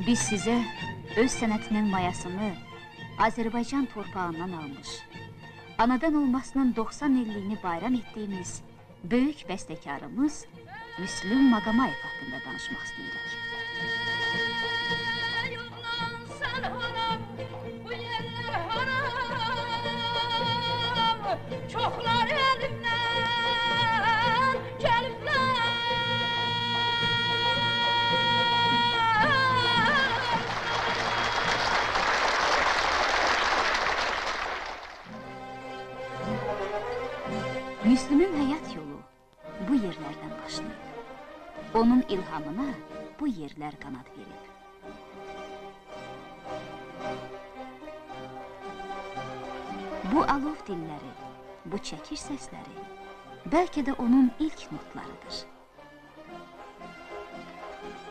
Biz sizə öz sənətinin mayasını Azərbaycan torpağından almış, anadan olmasının 90 illiyini bayram etdiyimiz böyük bəstəkarımız Müslüm Maqomayev haqqında danışmaq istəyirik. Çoxlar elimdən gəliblər. Müslümün həyat yolu bu yerlərdən başlayıb. Onun ilhamına bu yerlər qanad verib. Bu alov dilləri, bu çəkiş səsləri, bəlkə də onun ilk notlarıdır.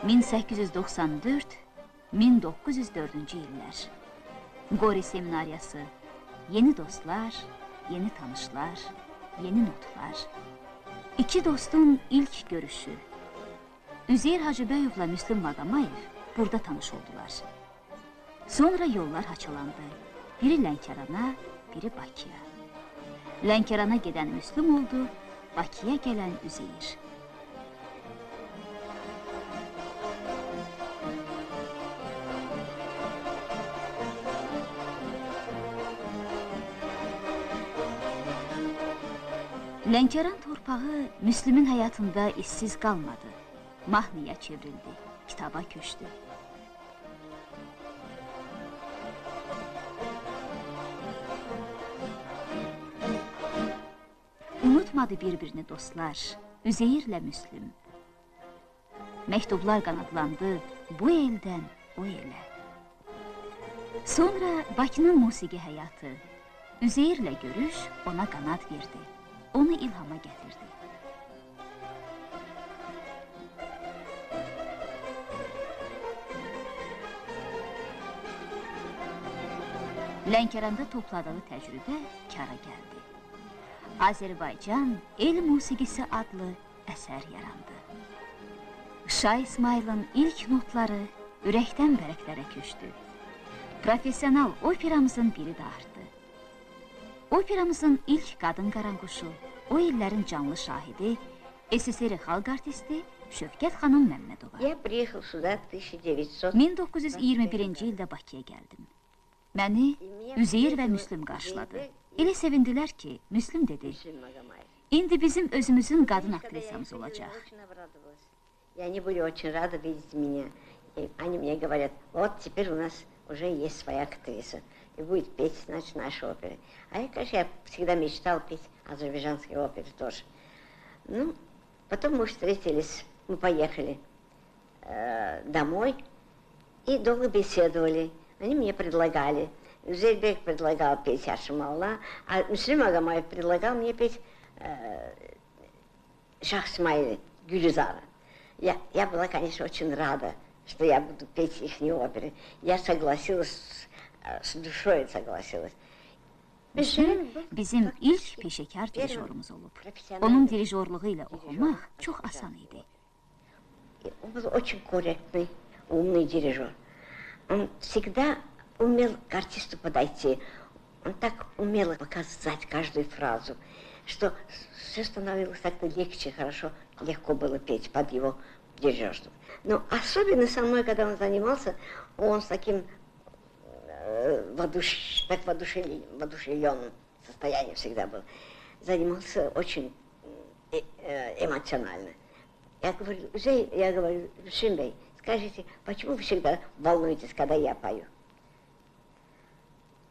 1894-1904-cü illər. Qori seminariyası, yeni dostlar, yeni tanışlar, yeni notlar. İki dostun ilk görüşü. Üzeyir Hacıbəyovla Müslüm Maqomayev burada tanış oldular. Sonra yollar haçalandı. Biri Lənkərana, biri Bakıya. Lənkərana gedən Müslüm oldu, Bakıya gələn Üzeyir. Lənkəran torpağı Müslümün həyatında işsiz qalmadı. Mahnıya çevrildi, kitaba köçdü. Unutmadı bir-birini dostlar, Üzeyirlə Müslüm. Məktublar qanadlandı bu eldən o elə. Sonra Bakının musiqi həyatı, Üzeyirlə görüş ona qanad verdi. Onu ilhama gətirdi. Lənkəranda topladığı təcrübə kara gəldi. Azərbaycan el musiqisi adlı əsər yarandı. Şah İsmail'in ilk notları ürəkdən bərəklərə köçdü. Profesional operamızın biri də artdı. Operamızın ilk qadın qaranquşu, o illərin canlı şahidi, SSR xalq artisti Şövkət xanım Məmmədova. 1921-ci ildə Bakıya gəldim. Məni Üzeyir və Müslüm qarşıladı. Elə sevindilər ki, Müslüm dedi, indi bizim özümüzün qadın aktrisamız olacaq. Они были очень рады видеть меня. Они мне говорят, вот теперь у нас уже есть своя актриса. И будет петь, значит, наши оперы. А я, конечно, я всегда мечтал петь азербайджанские оперы тоже. Ну, потом мы встретились, мы поехали домой и долго беседовали. Они мне предлагали. Зельбек предлагал петь Ашималла, а Müslüm Maqomayev предлагал мне петь Шах Исмаили, Гюлизара. Я была, конечно, очень рада, что я буду петь их оперы. Я согласилась, с duşoy согласилась. Bizim ilk peşəkar dirijorumuz olub. Onun dirijorluğu ilə oxumaq çox asan idi. Он был очень корректный, умный дирижер. Он всегда умел к артисту подойти. Он так умел показать каждую фразу, что все становилось как-то легче, хорошо, легко было петь под его дирижерством. Но особенно со мной, когда он занимался, он с таким воодушевленным состоянием всегда был. Занимался очень эмоционально. Я говорю, Müslüm Bey, скажите, почему вы всегда волнуетесь, когда я пою?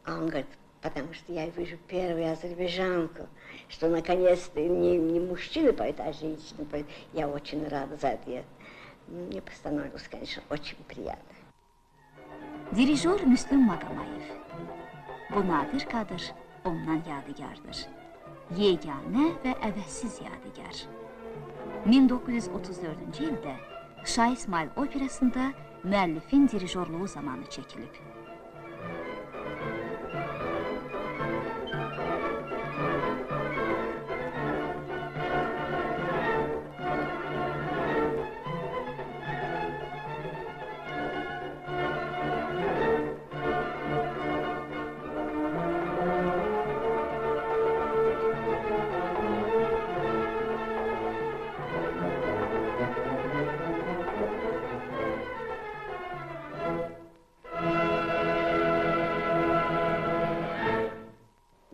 А он говорит, потому что я вижу первую азербайджанку, что наконец-то не мужчина поет, а женщина поет. Я очень рада за это. Мне становилось, конечно, очень приятно. Dirijor Müslüm Maqomayev. Bu nadir kadr ondan yadigardır. Yeganə və əvəzsiz yadigar. 1934-cü ildə Şah İsmail operasında müəllifin dirijorluğu zamanı çəkilib.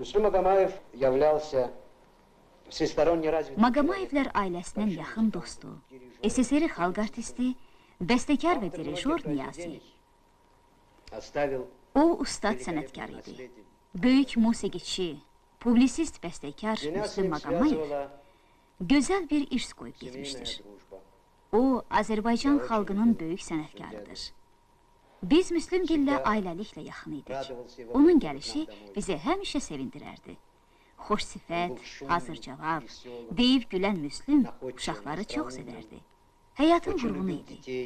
Müslüm Магомаев являлся всесторонне развитым. Maqomayevlər ailəsinin yaxın dostu, SSR xalq artisti, bəstəkar və dirijor Niyazi. O, ustad sənətkar idi. Böyük musiqiçi, publisist bəstəkar Müslüm Maqomayev gözəl bir irs qoyub getmişdir. O, Azərbaycan xalqının böyük sənətkarıdır. Biz Müslümgillə ailəliklə yaxın idik. Onun gəlişi bizi həmişə sevindirərdi. Xoş sifət, hazır cavab, deyib gülən Müslüm uşaqları çox sevərdi. Həyatın vurğunu idi.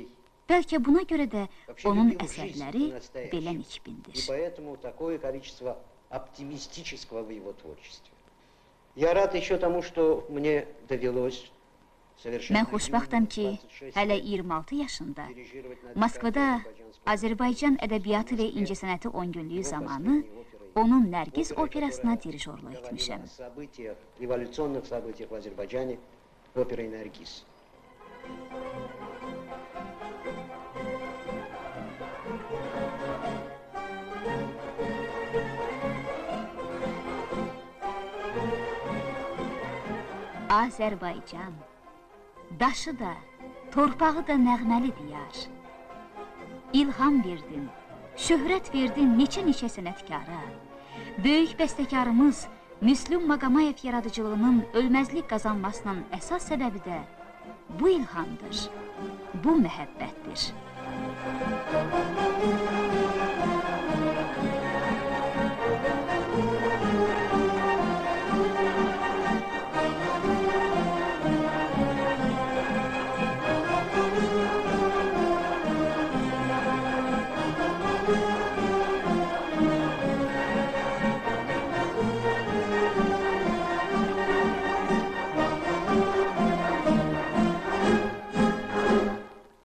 Bəlkə buna görə də onun əsərləri belə nikbindir. Mən xoşbəxtəm ki, hələ 26 yaşında Moskvada Azərbaycan ədəbiyyatı və incəsənəti 10 günlüyü zamanı onun Nərgiz operasına dirijorluq etmişəm. Azərbaycan, daşı da, torpağı da nəğməli diyar. İlham verdin, şöhrət verdin neçə-neçə sənətkara. Böyük bəstəkarımız Müslüm Maqomayev yaradıcılığının ölməzlik qazanmasının əsas səbəbi də bu ilhamdır, bu məhəbbətdir.